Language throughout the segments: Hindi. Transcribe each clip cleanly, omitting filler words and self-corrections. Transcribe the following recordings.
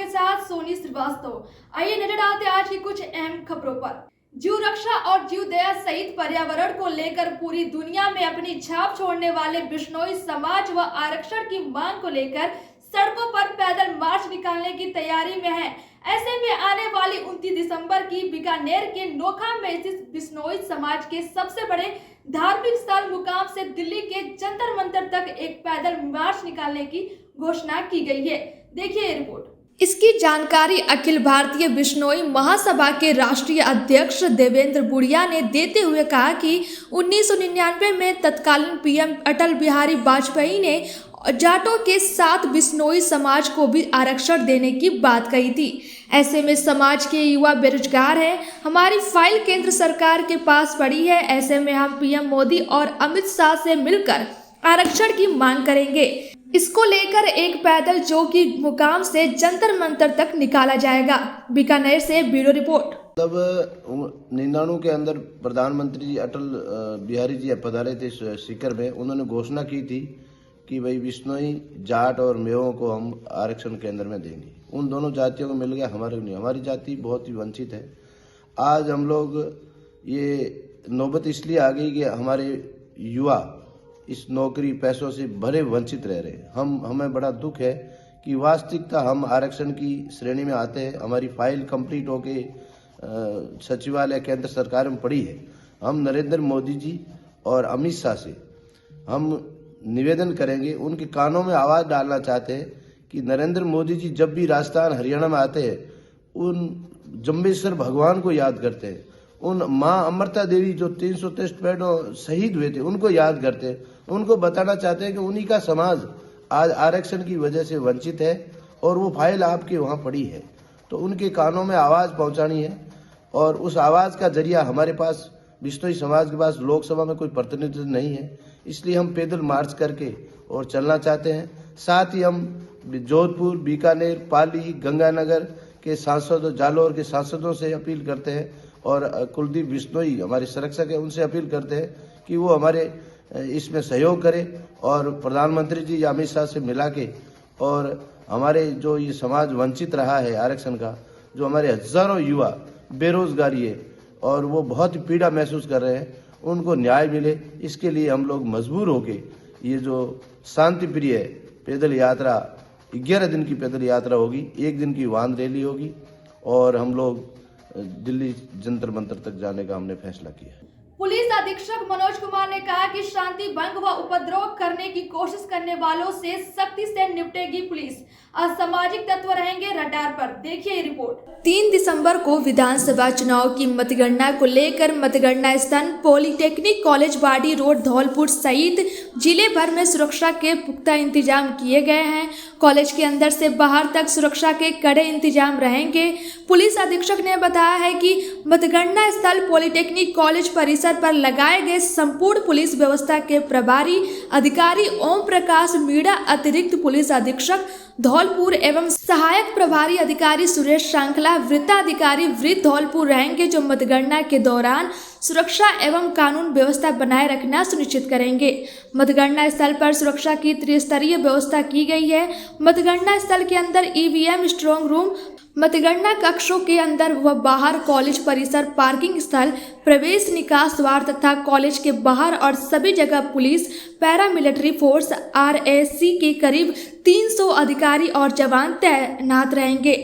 साथ सोनी श्रीवास्तव। आइए नजर डालते हैं आज की कुछ अहम खबरों पर। जीव रक्षा और जीव दया सहित पर्यावरण को लेकर पूरी दुनिया में अपनी छाप छोड़ने वाले बिश्नोई समाज व आरक्षण की मांग को लेकर सड़कों पर पैदल मार्च निकालने की तैयारी में है। ऐसे में आने वाली 29 दिसंबर की बीकानेर के नोखा में स्थित बिश्नोई समाज के सबसे बड़े धार्मिक स्थल मुकाम से दिल्ली के जंतर मंतर तक एक पैदल मार्च निकालने की घोषणा की गई है। देखिए रिपोर्ट। इसकी जानकारी अखिल भारतीय बिश्नोई महासभा के राष्ट्रीय अध्यक्ष देवेंद्र बुढ़िया ने देते हुए कहा कि 1999 में तत्कालीन पीएम अटल बिहारी वाजपेयी ने जाटों के साथ बिश्नोई समाज को भी आरक्षण देने की बात कही थी। ऐसे में समाज के युवा बेरोजगार हैं। हमारी फाइल केंद्र सरकार के पास पड़ी है। ऐसे में हम पीएम मोदी और अमित शाह से मिलकर आरक्षण की मांग करेंगे। इसको लेकर एक पैदल जो कि मुकाम से जंतर मंतर तक निकाला जाएगा। बीकानेर से ब्यूरो रिपोर्ट। तब 99 के अंदर प्रधानमंत्री अटल बिहारी जी पधारे थे सीकर में। उन्होंने घोषणा की थी कि भाई बिश्नोई जाट और मेवों को हम आरक्षण केंद्र में देंगे। उन दोनों जातियों को मिल गया, हमारे नहीं। हमारी जाति बहुत ही वंचित है। आज हम लोग ये नौबत इसलिए आ गई कि हमारे युवा इस नौकरी पैसों से भरे वंचित रह रहे हैं। हमें बड़ा दुख है कि वास्तविकता हम आरक्षण की श्रेणी में आते हैं। हमारी फाइल कंप्लीट होके सचिवालय केंद्र सरकार में पड़ी है। हम नरेंद्र मोदी जी और अमित शाह से हम निवेदन करेंगे, उनके कानों में आवाज डालना चाहते हैं कि नरेंद्र मोदी जी जब भी राजस्थान हरियाणा में आते हैं, उन जम्बेश्वर भगवान को याद करते हैं। उन माँ अमृता देवी जो 363 पेड़ों शहीद हुए थे, उनको याद करते हैं। उनको बताना चाहते हैं कि उन्हीं का समाज आज आरक्षण की वजह से वंचित है और वो फाइल आपके वहाँ पड़ी है। तो उनके कानों में आवाज़ पहुँचानी है और उस आवाज़ का जरिया हमारे पास बिश्नोई समाज के पास लोकसभा में कोई प्रतिनिधित्व नहीं है, इसलिए हम पैदल मार्च करके और चलना चाहते हैं। साथ ही हम जोधपुर, बीकानेर, पाली, गंगानगर के सांसदों, जालौर के सांसदों से अपील करते हैं और कुलदीप बिश्नोई हमारे संरक्षक हैं, उनसे अपील करते हैं कि वो हमारे इसमें सहयोग करें और प्रधानमंत्री जी या अमित शाह से मिला के और हमारे जो ये समाज वंचित रहा है आरक्षण का, जो हमारे हजारों युवा बेरोजगारी है और वो बहुत ही पीड़ा महसूस कर रहे हैं, उनको न्याय मिले। इसके लिए हम लोग मजबूर होके ये जो शांति प्रिय पैदल यात्रा 11 दिन की पैदल यात्रा होगी, 1 दिन की वाहन रैली होगी और हम लोग दिल्ली जंतर मंतर तक जाने का हमने फैसला किया है। पुलिस अधीक्षक मनोज कुमार ने कहा कि शांति भंग व उपद्रव करने की कोशिश करने वालों से सख्ती से निपटेगी पुलिस। असामाजिक तत्व रहेंगे रडार पर। देखिए रिपोर्ट। 3 दिसंबर को विधानसभा चुनाव की मतगणना को लेकर मतगणना स्थल पॉलिटेक्निक कॉलेज बाड़ी रोड धौलपुर सहित जिले भर में सुरक्षा के पुख्ता इंतजाम किए गए हैं। कॉलेज के अंदर से बाहर तक सुरक्षा के कड़े इंतजाम रहेंगे। पुलिस अधीक्षक ने बताया है कि मतगणना स्थल पॉलिटेक्निक कॉलेज परिसर पर लगाए गए संपूर्ण पुलिस व्यवस्था के प्रभारी अधिकारी ओम प्रकाश मीणा, अतिरिक्त पुलिस अधीक्षक धौलपुर एवं सहायक प्रभारी अधिकारी सुरेश श्रृंखला, वृत्ताधिकारी वृत्त धौलपुर रहेंगे, जो मतगणना के दौरान सुरक्षा एवं कानून व्यवस्था बनाए रखना सुनिश्चित करेंगे। मतगणना स्थल पर सुरक्षा की त्रिस्तरीय व्यवस्था की गई है। मतगणना स्थल के अंदर ईवीएम स्ट्रांग रूम, मतगणना कक्षों के अंदर व बाहर कॉलेज परिसर, पार्किंग स्थल, प्रवेश निकास द्वार तथा कॉलेज के बाहर और सभी जगह पुलिस, पैरामिलिट्री फोर्स, आरएसी के करीब 300 अधिकारी और जवान तैनात रहेंगे।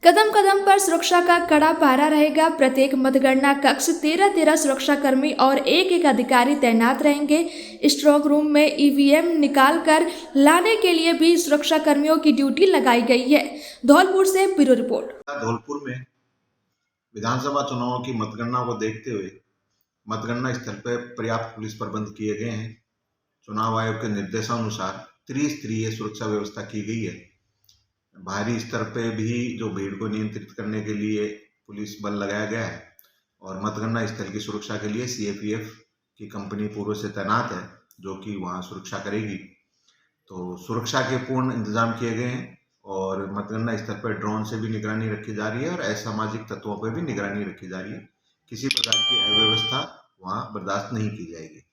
कदम कदम पर सुरक्षा का कड़ा पहरा रहेगा। प्रत्येक मतगणना कक्ष 13 सुरक्षा कर्मी और एक अधिकारी तैनात रहेंगे। स्ट्रांग रूम में ईवीएम निकाल कर लाने के लिए भी सुरक्षा कर्मियों की ड्यूटी लगाई गई है। धौलपुर से ब्यूरो रिपोर्ट। धौलपुर में विधानसभा चुनावों की मतगणना को देखते हुए मतगणना स्थल पर पर्याप्त पुलिस प्रबंध किए गए हैं। चुनाव आयोग के निर्देशानुसार त्रिस्तरीय सुरक्षा व्यवस्था की गई है। बाहरी स्तर पे भी जो भीड़ को नियंत्रित करने के लिए पुलिस बल लगाया गया है और मतगणना स्थल की सुरक्षा के लिए सीएपीएफ की कंपनी पूर्व से तैनात है, जो कि वहां सुरक्षा करेगी। तो सुरक्षा के पूर्ण इंतजाम किए गए हैं और मतगणना स्थल पर ड्रोन से भी निगरानी रखी जा रही है और असामाजिक तत्वों पर भी निगरानी रखी जा रही है। किसी प्रकार की अव्यवस्था वहां बर्दाश्त नहीं की जाएगी।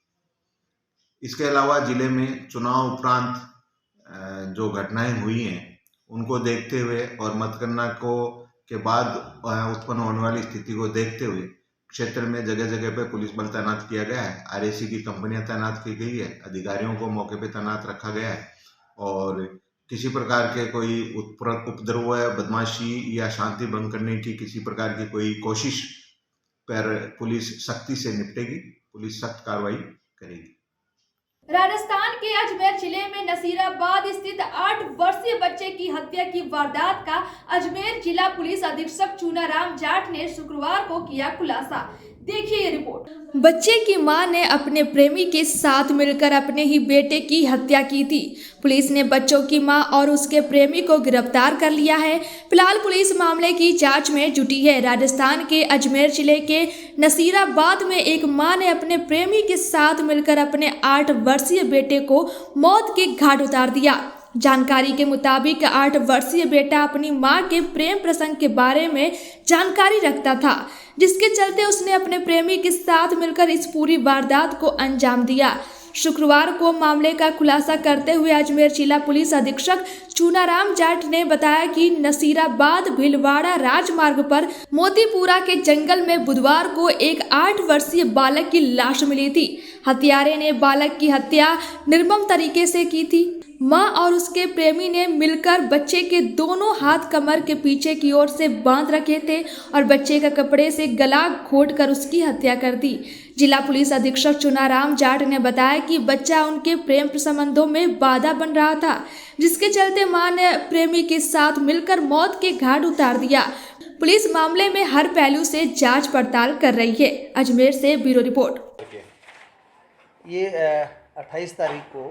इसके अलावा जिले में चुनाव उपरांत जो घटनाएं हुई हैं उनको देखते हुए और मतगणना के बाद उत्पन्न होने वाली स्थिति को देखते हुए क्षेत्र में जगह जगह पे पुलिस बल तैनात किया गया है। आरएसी की कंपनियां तैनात की गई है, अधिकारियों को मौके पे तैनात रखा गया है और किसी प्रकार के कोई उपद्रव या बदमाशी या शांति भंग करने की किसी प्रकार की कोई कोशिश पर पुलिस सख्ती से निपटेगी, पुलिस सख्त कार्रवाई करेगी। राजस्थान के अजमेर जिले में नसीराबाद स्थित 8 वर्षीय बच्चे की हत्या की वारदात का अजमेर जिला पुलिस अधीक्षक चूनाराम जाट ने शुक्रवार को किया खुलासा। देखिए ये रिपोर्ट। बच्चे की मां ने अपने प्रेमी के साथ मिलकर अपने ही बेटे की हत्या की थी। पुलिस ने बच्चों की मां और उसके प्रेमी को गिरफ्तार कर लिया है। फिलहाल पुलिस मामले की जांच में जुटी है। राजस्थान के अजमेर जिले के नसीराबाद में एक मां ने अपने प्रेमी के साथ मिलकर अपने 8 वर्षीय बेटे को मौत के घाट उतार दिया। जानकारी के मुताबिक 8 वर्षीय बेटा अपनी मां के प्रेम प्रसंग के बारे में जानकारी रखता था, जिसके चलते उसने अपने प्रेमी के साथ मिलकर इस पूरी वारदात को अंजाम दिया। शुक्रवार को मामले का खुलासा करते हुए अजमेर जिला पुलिस अधीक्षक चूनाराम जाट ने बताया कि नसीराबाद भीलवाड़ा राजमार्ग पर मोतीपुरा के जंगल में बुधवार को एक 8 वर्षीय बालक की लाश मिली थी। हत्यारे ने बालक की हत्या निर्मम तरीके से की थी। मां और उसके प्रेमी ने मिलकर बच्चे के दोनों हाथ कमर के पीछे की ओर से बांध रखे थे और बच्चे का कपड़े से गला घोंटकर उसकी हत्या कर दी। जिला पुलिस अधीक्षक चुनाराम जाट ने बताया कि बच्चा उनके प्रेम संबंधों में बाधा बन रहा था, जिसके चलते मां ने प्रेमी के साथ मिलकर मौत के घाट उतार दिया। पुलिस मामले में हर पहलू से जांच पड़ताल कर रही है। अजमेर से ब्यूरो रिपोर्ट। ये 28 तारीख को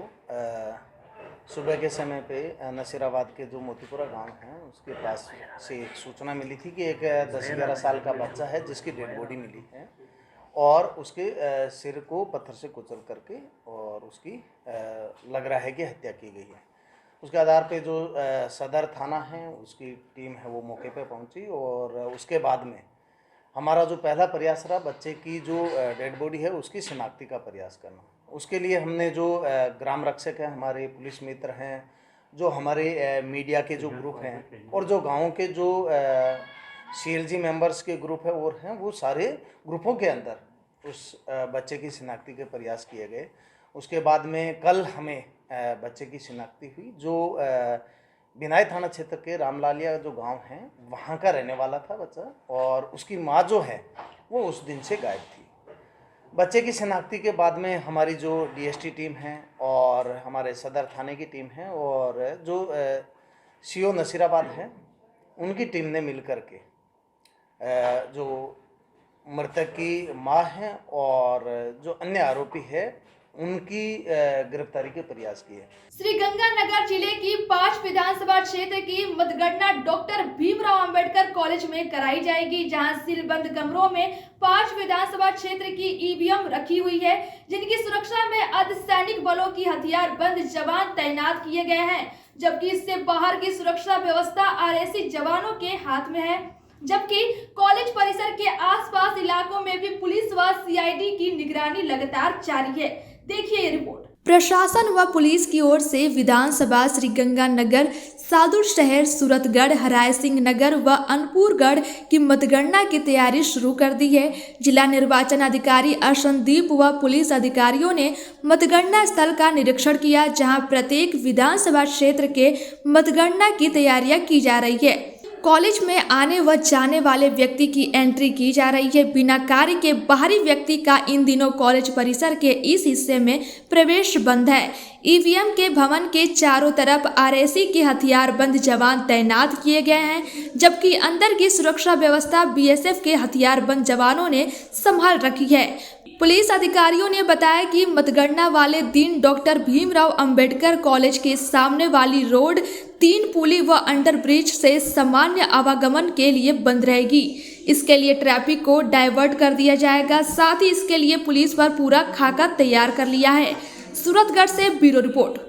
सुबह के समय पे नसीराबाद के जो मोतीपुरा गांव है उसके पास से एक सूचना मिली थी कि एक 10-11 साल का बच्चा है जिसकी डेड बॉडी मिली है और उसके सिर को पत्थर से कुचल करके और उसकी लग रहा है कि हत्या की गई है। उसके आधार पे जो सदर थाना है उसकी टीम है वो मौके पे पहुंची और उसके बाद में हमारा जो पहला प्रयास रहा बच्चे की जो डेड बॉडी है उसकी शिनाख्ती का प्रयास करना। उसके लिए हमने जो ग्राम रक्षक हैं, हमारे पुलिस मित्र हैं, जो हमारे मीडिया के जो ग्रुप हैं और जो गाँव के जो CLG मेंबर्स के ग्रुप है और हैं, वो सारे ग्रुपों के अंदर उस बच्चे की शिनाख्ती के प्रयास किए गए। उसके बाद में कल हमें बच्चे की शिनाख्ती हुई जो बिनाई थाना क्षेत्र के रामलालिया जो गांव है वहां का रहने वाला था बच्चा और उसकी मां जो है वो उस दिन से गायब थी। बच्चे की शिनाख्ती के बाद में हमारी जो DST टीम है और हमारे सदर थाने की टीम है और जो CO नसीराबाद है उनकी टीम ने मिल कर के जो मृतक की मां है और जो अन्य आरोपी है उनकी गिरफ्तारी के प्रयास किए। श्रीगंगानगर जिले की 5 विधानसभा क्षेत्र की मतगणना डॉक्टर भीमराव अंबेडकर कॉलेज में कराई जाएगी, जहां सीलबंद कमरों में 5 विधानसभा क्षेत्र की EVM रखी हुई है, जिनकी सुरक्षा में अर्धसैनिक बलों की हथियारबंद जवान तैनात किए गए हैं, जबकि इससे बाहर की सुरक्षा व्यवस्था RSC जवानों के हाथ में है। जबकि कॉलेज परिसर के आसपास इलाकों में भी पुलिस व CID की निगरानी लगातार जारी है। देखिए ये रिपोर्ट। प्रशासन व पुलिस की ओर से विधानसभा श्रीगंगानगर, सादुल शहर, सूरतगढ़, हराय सिंह नगर व अनपुरगढ़ की मतगणना की तैयारी शुरू कर दी है। जिला निर्वाचन अधिकारी अर्शनदीप व पुलिस अधिकारियों ने मतगणना स्थल का निरीक्षण किया, जहां प्रत्येक विधानसभा क्षेत्र के मतगणना की तैयारियां की जा रही है। कॉलेज में आने व जाने वाले व्यक्ति की एंट्री की जा रही है। बिना कार्य के बाहरी व्यक्ति का इन दिनों कॉलेज परिसर के इस हिस्से में प्रवेश बंद है। EVM के भवन के चारों तरफ RSC के हथियारबंद जवान तैनात किए गए हैं, जबकि अंदर की सुरक्षा व्यवस्था BSF के हथियारबंद जवानों ने संभाल रखी है। पुलिस अधिकारियों ने बताया कि मतगणना वाले दिन डॉक्टर भीमराव अंबेडकर कॉलेज के सामने वाली रोड 3 पुली व अंडरब्रिज से सामान्य आवागमन के लिए बंद रहेगी। इसके लिए ट्रैफिक को डाइवर्ट कर दिया जाएगा। साथ ही इसके लिए पुलिस पर पूरा खाका तैयार कर लिया है। सूरतगढ़ से ब्यूरो रिपोर्ट।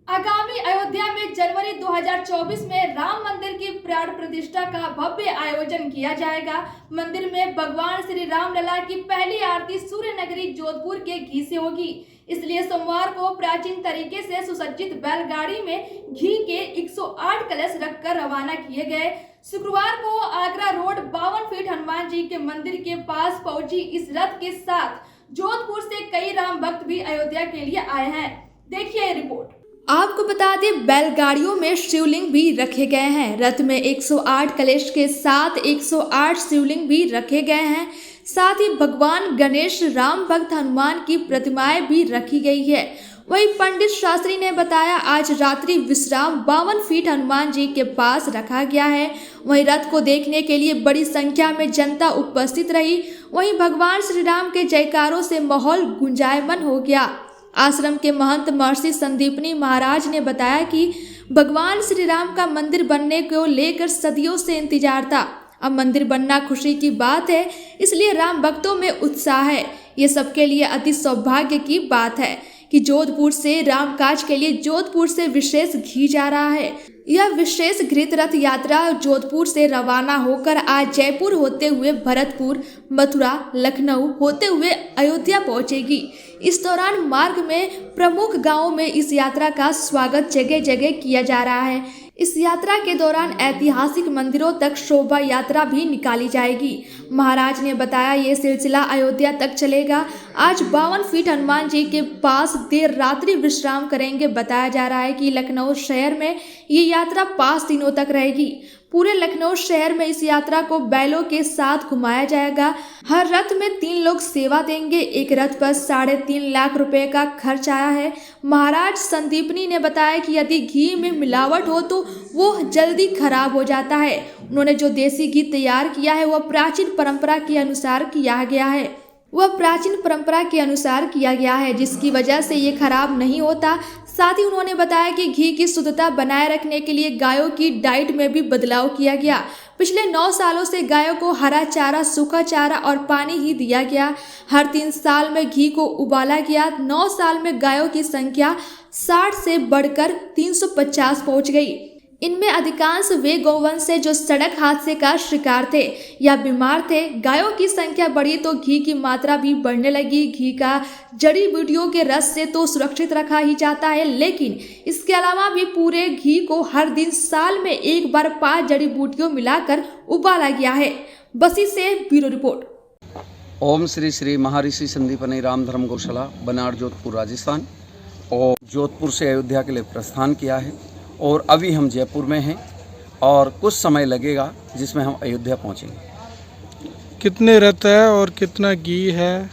आगामी अयोध्या में जनवरी 2024 में राम मंदिर की प्राण प्रतिष्ठा का भव्य आयोजन किया जाएगा। मंदिर में भगवान श्री राम लला की पहली आरती सूर्य नगरी जोधपुर के घी से होगी। इसलिए सोमवार को प्राचीन तरीके से सुसज्जित बैलगाड़ी में घी के 108 कलश रखकर रवाना किए गए। शुक्रवार को आगरा रोड 52 फीट हनुमान जी के मंदिर के पास पहुंची इस रथ के साथ जोधपुर से कई राम भक्त भी अयोध्या के लिए आए हैं। देखिए रिपोर्ट। आपको बता दें, बैलगाड़ियों में शिवलिंग भी रखे गए हैं। रथ में 108 कलश के साथ 108 शिवलिंग भी रखे गए हैं। साथ ही भगवान गणेश, राम भक्त हनुमान की प्रतिमाएं भी रखी गई है। वहीं पंडित शास्त्री ने बताया, आज रात्रि विश्राम 52 फीट हनुमान जी के पास रखा गया है। वहीं रथ को देखने के लिए बड़ी संख्या में जनता उपस्थित रही। वहीं भगवान श्री राम के जयकारों से माहौल गुंजायमान हो गया। आश्रम के महंत महर्षि संदीपनी महाराज ने बताया कि भगवान श्री राम का मंदिर बनने को लेकर सदियों से इंतजार था। अब मंदिर बनना खुशी की बात है, इसलिए राम भक्तों में उत्साह है। ये सबके लिए अति सौभाग्य की बात है कि जोधपुर से रामकाज के लिए जोधपुर से विशेष घी जा रहा है। यह विशेष घृत रथ यात्रा जोधपुर से रवाना होकर आज जयपुर होते हुए भरतपुर, मथुरा, लखनऊ होते हुए अयोध्या पहुंचेगी। इस दौरान मार्ग में प्रमुख गांवों में इस यात्रा का स्वागत जगह जगह किया जा रहा है। इस यात्रा के दौरान ऐतिहासिक मंदिरों तक शोभा यात्रा भी निकाली जाएगी। महाराज ने बताया, ये सिलसिला अयोध्या तक चलेगा। आज 52 फीट हनुमान जी के पास देर रात्रि विश्राम करेंगे। बताया जा रहा है कि लखनऊ शहर में ये यात्रा 5 दिनों तक रहेगी। पूरे लखनऊ शहर में इस यात्रा को बैलों के साथ घुमाया जाएगा। हर रथ में 3 लोग सेवा देंगे। एक रथ पर 3.5 लाख रुपए का खर्च आया है। महाराज संदीपनी ने बताया कि यदि घी में मिलावट हो तो वो जल्दी खराब हो जाता है। उन्होंने जो देसी घी तैयार किया है वह प्राचीन परंपरा के अनुसार किया गया है, जिसकी वजह से ये खराब नहीं होता। साथ ही उन्होंने बताया कि घी की शुद्धता बनाए रखने के लिए गायों की डाइट में भी बदलाव किया गया। पिछले 9 सालों से गायों को हरा चारा, सूखा चारा और पानी ही दिया गया। हर 3 साल में घी को उबाला गया। 9 साल में गायों की संख्या 60 से बढ़कर 350 पहुंच गई। इनमें अधिकांश वे गौवंश से जो सड़क हादसे का शिकार थे या बीमार थे। गायों की संख्या बढ़ी तो घी की मात्रा भी बढ़ने लगी। घी का जड़ी बूटियों के रस से तो सुरक्षित रखा ही जाता है, लेकिन इसके अलावा भी पूरे घी को हर दिन साल में एक बार 5 जड़ी बूटियों मिलाकर उबाला गया है। बसी से ब्यूरो रिपोर्ट। ओम श्री श्री महर्षि संदीपनी राम धर्म गौशाला, बनाड़, जोधपुर, राजस्थान। और जोधपुर से अयोध्या के लिए प्रस्थान किया है और अभी हम जयपुर में हैं और कुछ समय लगेगा जिसमें हम अयोध्या पहुंचेंगे। कितने रथ है और कितना घी है?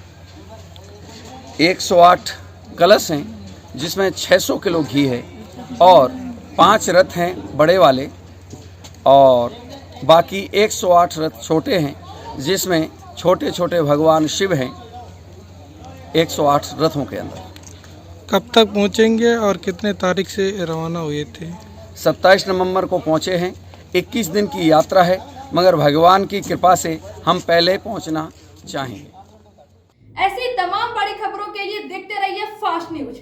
108 कलश हैं जिसमें 600 किलो घी है और 5 रथ हैं बड़े वाले और बाकी 108 रथ छोटे हैं जिसमें छोटे छोटे भगवान शिव हैं 108 रथों के अंदर। कब तक पहुंचेंगे और कितने तारीख से रवाना हुए थे? 27 नवंबर को पहुंचे हैं। 21 दिन की यात्रा है, मगर भगवान की कृपा से हम पहले पहुंचना चाहेंगे। ऐसी तमाम बड़ी खबरों के लिए देखते रहिए फास्ट न्यूज।